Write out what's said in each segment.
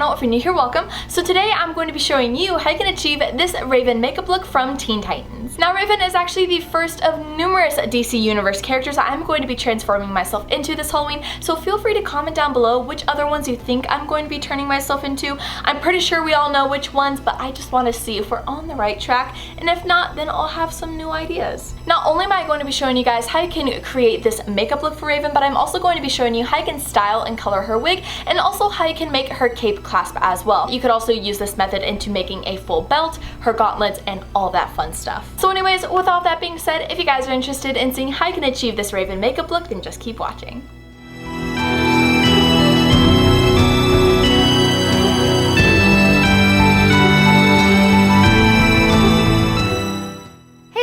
channel. If you're new here, welcome. So today I'm going to be showing you how you can achieve this Raven makeup look from Teen Titans. Now Raven is actually the first of numerous DC Universe characters I'm going to be transforming myself into this Halloween, so feel free to comment down below which other ones you think I'm going to be turning myself into. I'm pretty sure we all know which ones, but I just want to see if we're on the right track, and if not, then I'll have some new ideas. Not only am I going to be showing you guys how you can create this makeup look for Raven, but I'm also going to be showing you how you can style and color her wig, and also how you can make her cape clasp as well. You could also use this method into making a full belt, her gauntlets, and all that fun stuff. So anyways, with all that being said, if you guys are interested in seeing how you can achieve this Raven makeup look, then just keep watching.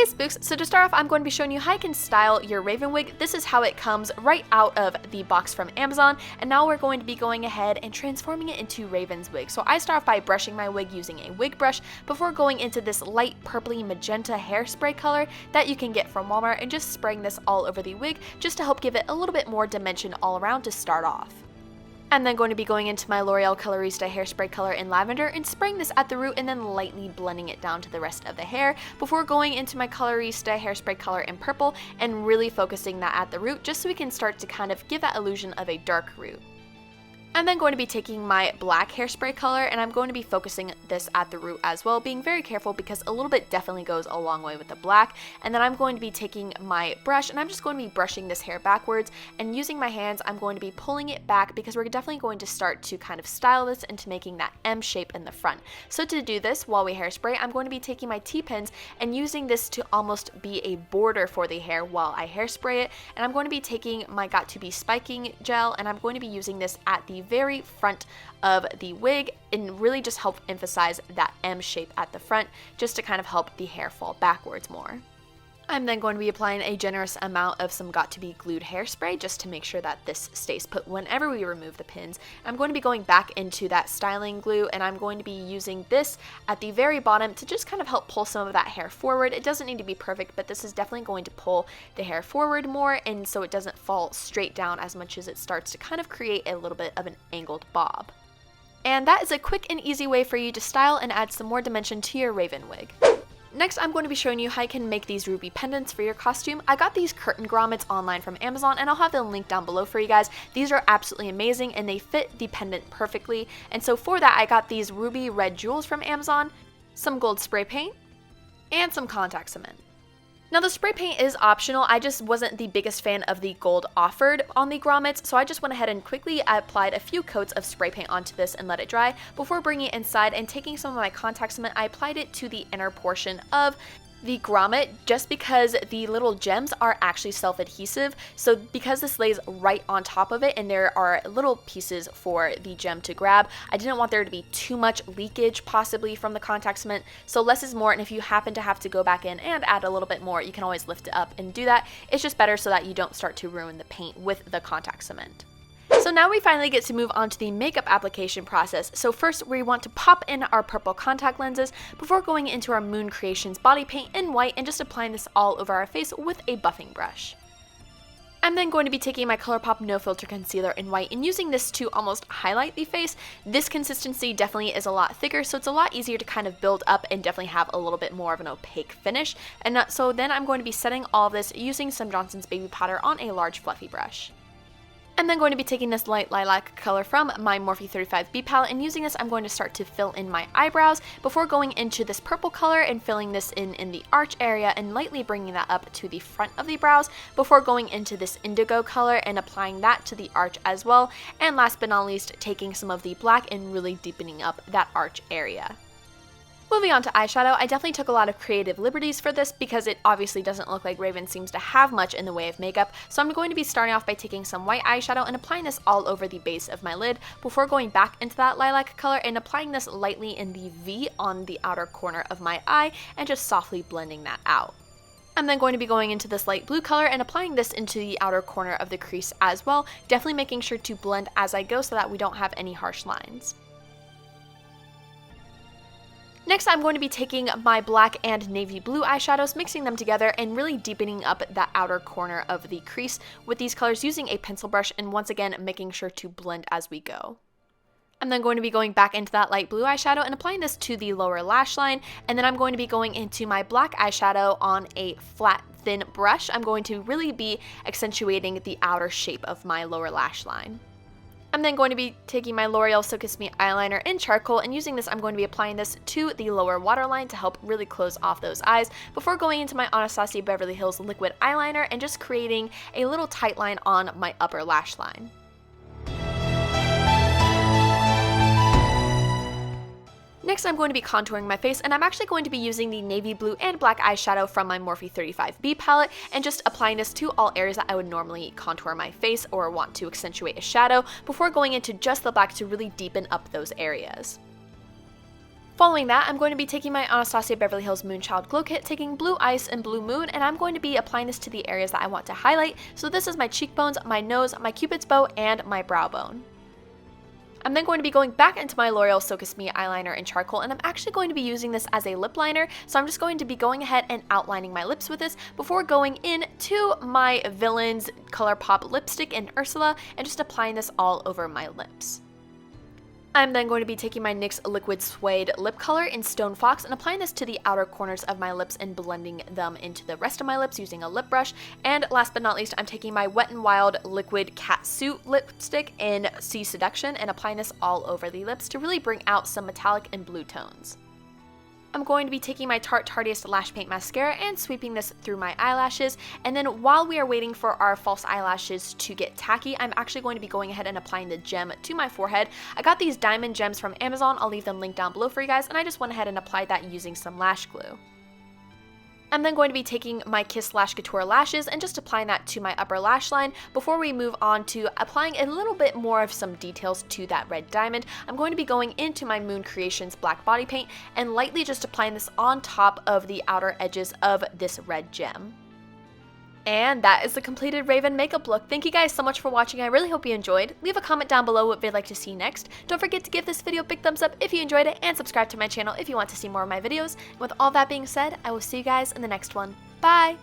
Spooks. So to start off, I'm going to be showing you how you can style your Raven wig. This is how it comes right out of the box from Amazon, and now we're going to be going ahead and transforming it into Raven's wig. So I start off by brushing my wig using a wig brush before going into this light purpley magenta hairspray color that you can get from Walmart, and just spraying this all over the wig just to help give it a little bit more dimension all around to start off. I'm then going to be going into my L'Oreal Colorista hairspray color in lavender and spraying this at the root and then lightly blending it down to the rest of the hair before going into my Colorista hairspray color in purple and really focusing that at the root just so we can start to kind of give that illusion of a dark root. I'm then going to be taking my black hairspray color and I'm going to be focusing this at the root as well, being very careful because a little bit definitely goes a long way with the black. And then I'm going to be taking my brush and I'm just going to be brushing this hair backwards, and using my hands I'm going to be pulling it back because we're definitely going to start to kind of style this into making that M shape in the front. So to do this while we hairspray, I'm going to be taking my T-pins and using this to almost be a border for the hair while I hairspray it. And I'm going to be taking my got2b spiking gel and I'm going to be using this at the very front of the wig and really just help emphasize that M shape at the front just to kind of help the hair fall backwards more. I'm then going to be applying a generous amount of some got2b glued hairspray just to make sure that this stays put whenever we remove the pins. I'm going to be going back into that styling glue and I'm going to be using this at the very bottom to just kind of help pull some of that hair forward. It doesn't need to be perfect, but this is definitely going to pull the hair forward more, and so it doesn't fall straight down as much as it starts to kind of create a little bit of an angled bob. And that is a quick and easy way for you to style and add some more dimension to your Raven wig. Next, I'm going to be showing you how you can make these ruby pendants for your costume. I got these curtain grommets online from Amazon and I'll have the link down below for you guys. These are absolutely amazing and they fit the pendant perfectly. And so for that, I got these ruby red jewels from Amazon, some gold spray paint, and some contact cement. Now the spray paint is optional. I just wasn't the biggest fan of the gold offered on the grommets, so I just went ahead and quickly applied a few coats of spray paint onto this and let it dry. Before bringing it inside and taking some of my contact cement, I applied it to the inner portion of the grommet just because the little gems are actually self-adhesive. So because this lays right on top of it and there are little pieces for the gem to grab, I didn't want there to be too much leakage possibly from the contact cement. So less is more, and if you happen to have to go back in and add a little bit more, you can always lift it up and do that. It's just better so that you don't start to ruin the paint with the contact cement. So now we finally get to move on to the makeup application process. So first we want to pop in our purple contact lenses before going into our Moon Creations body paint in white and just applying this all over our face with a buffing brush. I'm then going to be taking my ColourPop No Filter Concealer in white and using this to almost highlight the face. This consistency definitely is a lot thicker, so it's a lot easier to kind of build up and definitely have a little bit more of an opaque finish. And so then I'm going to be setting all of this using some Johnson's Baby Powder on a large fluffy brush. I'm then going to be taking this light lilac color from my Morphe 35B palette, and using this I'm going to start to fill in my eyebrows before going into this purple color and filling this in the arch area and lightly bringing that up to the front of the brows before going into this indigo color and applying that to the arch as well. And last but not least, taking some of the black and really deepening up that arch area. Moving on to eyeshadow, I definitely took a lot of creative liberties for this because it obviously doesn't look like Raven seems to have much in the way of makeup, so I'm going to be starting off by taking some white eyeshadow and applying this all over the base of my lid before going back into that lilac color and applying this lightly in the V on the outer corner of my eye and just softly blending that out. I'm then going to be going into this light blue color and applying this into the outer corner of the crease as well, definitely making sure to blend as I go so that we don't have any harsh lines. Next, I'm going to be taking my black and navy blue eyeshadows, mixing them together and really deepening up that outer corner of the crease with these colors using a pencil brush, and once again making sure to blend as we go. I'm then going to be going back into that light blue eyeshadow and applying this to the lower lash line, and then I'm going to be going into my black eyeshadow on a flat, thin brush. I'm going to really be accentuating the outer shape of my lower lash line. I'm then going to be taking my L'Oreal 𝐒𝐸 eyeliner in charcoal, and using this, I'm going to be applying this to the lower waterline to help really close off those eyes before going into my Anastasia Beverly Hills liquid eyeliner and just creating a little tight line on my upper lash line. Next, I'm going to be contouring my face, and I'm actually going to be using the navy blue and black eyeshadow from my Morphe 35B palette and just applying this to all areas that I would normally contour my face or want to accentuate a shadow before going into just the black to really deepen up those areas. Following that, I'm going to be taking my Anastasia Beverly Hills Moonchild Glow Kit, taking Blue Ice and Blue Moon, and I'm going to be applying this to the areas that I want to highlight. So this is my cheekbones, my nose, my cupid's bow, and my brow bone. I'm then going to be going back into my L'Oreal 𝐒𝐸 eyeliner in charcoal, and I'm actually going to be using this as a lip liner, so I'm just going to be going ahead and outlining my lips with this before going into my Villains ColourPop lipstick in Ursula and just applying this all over my lips. I'm then going to be taking my NYX Liquid Suede lip color in Stone Fox and applying this to the outer corners of my lips and blending them into the rest of my lips using a lip brush. And last but not least, I'm taking my Wet n Wild Liquid Catsuit lipstick in Sea Seduction and applying this all over the lips to really bring out some metallic and blue tones. I'm going to be taking my Tarte Tarteist Lash Paint Mascara and sweeping this through my eyelashes, and then while we are waiting for our false eyelashes to get tacky, I'm actually going to be going ahead and applying the gem to my forehead. I got these diamond gems from Amazon, I'll leave them linked down below for you guys, and I just went ahead and applied that using some lash glue. I'm then going to be taking my Kiss Lash Couture lashes and just applying that to my upper lash line before we move on to applying a little bit more of some details to that red diamond. I'm going to be going into my Moon Creations black body paint and lightly just applying this on top of the outer edges of this red gem. And that is the completed Raven makeup look. Thank you guys so much for watching. I really hope you enjoyed. Leave a comment down below what you'd like to see next. Don't forget to give this video a big thumbs up if you enjoyed it, and subscribe to my channel if you want to see more of my videos. And with all that being said, I will see you guys in the next one. Bye!